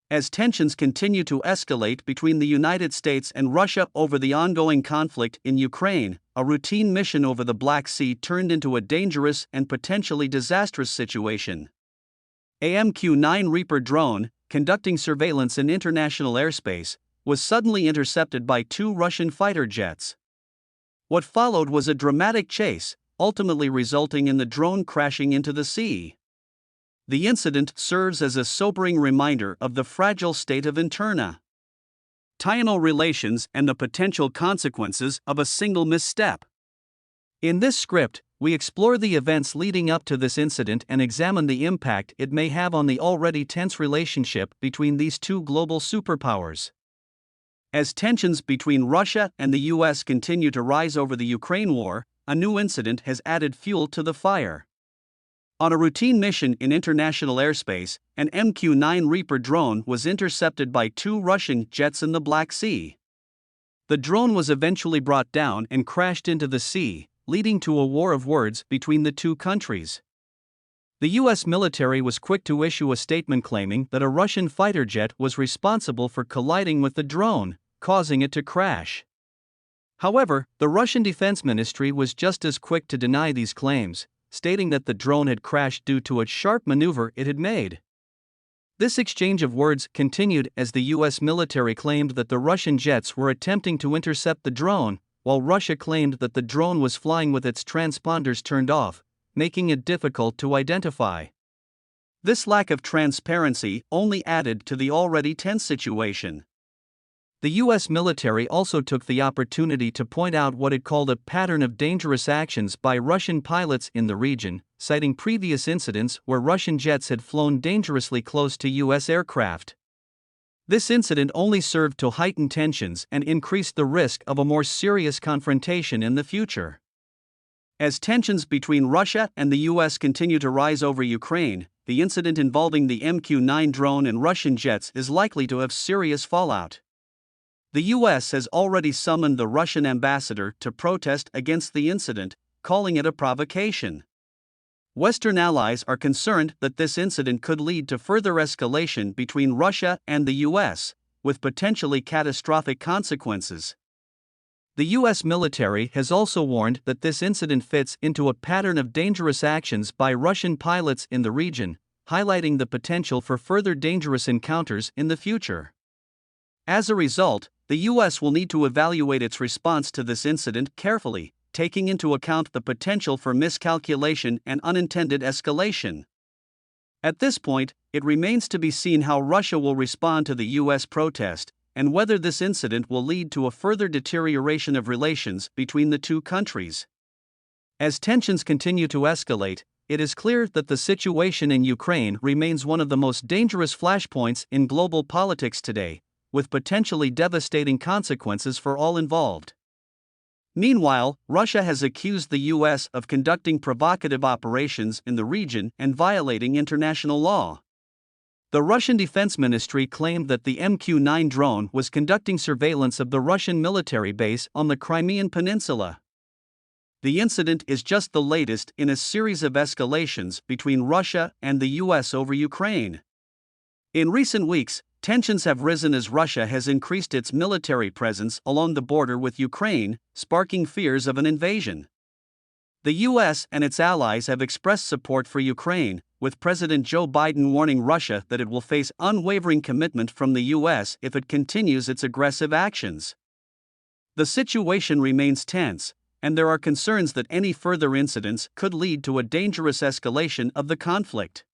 As tensions continue to escalate between the United States and Russia over the ongoing conflict in Ukraine, a routine mission over the Black Sea turned into a dangerous and potentially disastrous situation. A MQ-9 Reaper drone, conducting surveillance in international airspace, was suddenly intercepted by two Russian fighter jets. What followed was a dramatic chase, ultimately resulting in the drone crashing into the sea. The incident serves as a sobering reminder of the fragile state of international relations and the potential consequences of a single misstep. In this script, we explore the events leading up to this incident and examine the impact it may have on the already tense relationship between these two global superpowers. As tensions between Russia and the US continue to rise over the Ukraine war, a new incident has added fuel to the fire. On a routine mission in international airspace, an MQ-9 Reaper drone was intercepted by two Russian jets in the Black Sea. The drone was eventually brought down and crashed into the sea, leading to a war of words between the two countries. The US military was quick to issue a statement claiming that a Russian fighter jet was responsible for colliding with the drone, causing it to crash. However, the Russian Defense Ministry was just as quick to deny these claims, stating that the drone had crashed due to a sharp maneuver it had made. This exchange of words continued as the US military claimed that the Russian jets were attempting to intercept the drone, while Russia claimed that the drone was flying with its transponders turned off, making it difficult to identify. This lack of transparency only added to the already tense situation. The US military also took the opportunity to point out what it called a pattern of dangerous actions by Russian pilots in the region, citing previous incidents where Russian jets had flown dangerously close to US aircraft. This incident only served to heighten tensions and increase the risk of a more serious confrontation in the future. As tensions between Russia and the US continue to rise over Ukraine, the incident involving the MQ-9 drone and Russian jets is likely to have serious fallout. The US has already summoned the Russian ambassador to protest against the incident, calling it a provocation. Western allies are concerned that this incident could lead to further escalation between Russia and the US, with potentially catastrophic consequences. The US military has also warned that this incident fits into a pattern of dangerous actions by Russian pilots in the region, highlighting the potential for further dangerous encounters in the future. As a result, the US will need to evaluate its response to this incident carefully, taking into account the potential for miscalculation and unintended escalation. At this point, it remains to be seen how Russia will respond to the US protest, and whether this incident will lead to a further deterioration of relations between the two countries. As tensions continue to escalate, it is clear that the situation in Ukraine remains one of the most dangerous flashpoints in global politics today, with potentially devastating consequences for all involved. Meanwhile, Russia has accused the US of conducting provocative operations in the region and violating international law. The Russian Defense Ministry claimed that the MQ-9 drone was conducting surveillance of the Russian military base on the Crimean Peninsula. The incident is just the latest in a series of escalations between Russia and the US over Ukraine. In recent weeks, tensions have risen as Russia has increased its military presence along the border with Ukraine, sparking fears of an invasion. The US and its allies have expressed support for Ukraine, with President Joe Biden warning Russia that it will face unwavering commitment from the US if it continues its aggressive actions. The situation remains tense, and there are concerns that any further incidents could lead to a dangerous escalation of the conflict.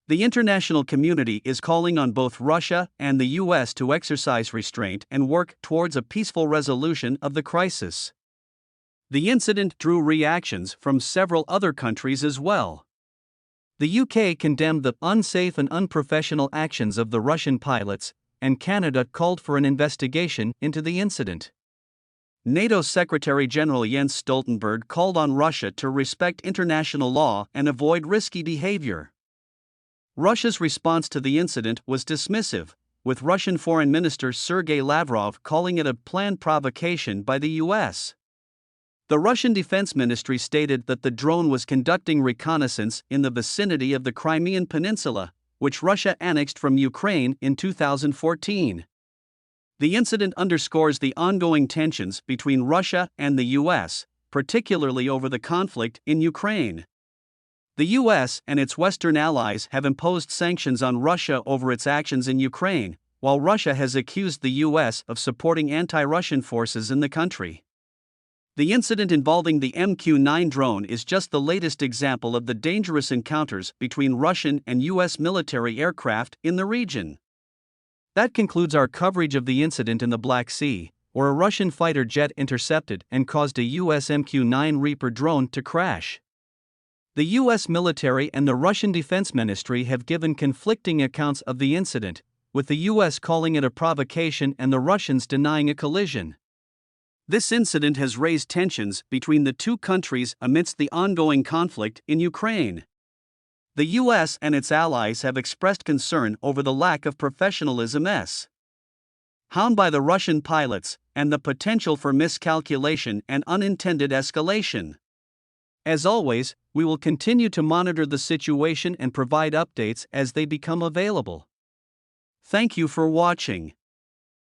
The international community is calling on both Russia and the US to exercise restraint and work towards a peaceful resolution of the crisis. The incident drew reactions from several other countries as well. The UK condemned the unsafe and unprofessional actions of the Russian pilots, and Canada called for an investigation into the incident. NATO Secretary General Jens Stoltenberg called on Russia to respect international law and avoid risky behavior. Russia's response to the incident was dismissive, with Russian Foreign Minister Sergei Lavrov calling it a planned provocation by the US. The Russian Defense Ministry stated that the drone was conducting reconnaissance in the vicinity of the Crimean Peninsula, which Russia annexed from Ukraine in 2014. The incident underscores the ongoing tensions between Russia and the US, particularly over the conflict in Ukraine. The US and its Western allies have imposed sanctions on Russia over its actions in Ukraine, while Russia has accused the US of supporting anti-Russian forces in the country. The incident involving the MQ-9 drone is just the latest example of the dangerous encounters between Russian and US military aircraft in the region. That concludes our coverage of the incident in the Black Sea, where a Russian fighter jet intercepted and caused a US MQ-9 Reaper drone to crash. The US military and the Russian Defense Ministry have given conflicting accounts of the incident, with the US calling it a provocation and the Russians denying a collision. This incident has raised tensions between the two countries amidst the ongoing conflict in Ukraine. The US and its allies have expressed concern over the lack of professionalism hound by the Russian pilots and the potential for miscalculation and unintended escalation. As always, we will continue to monitor the situation and provide updates as they become available. Thank you for watching.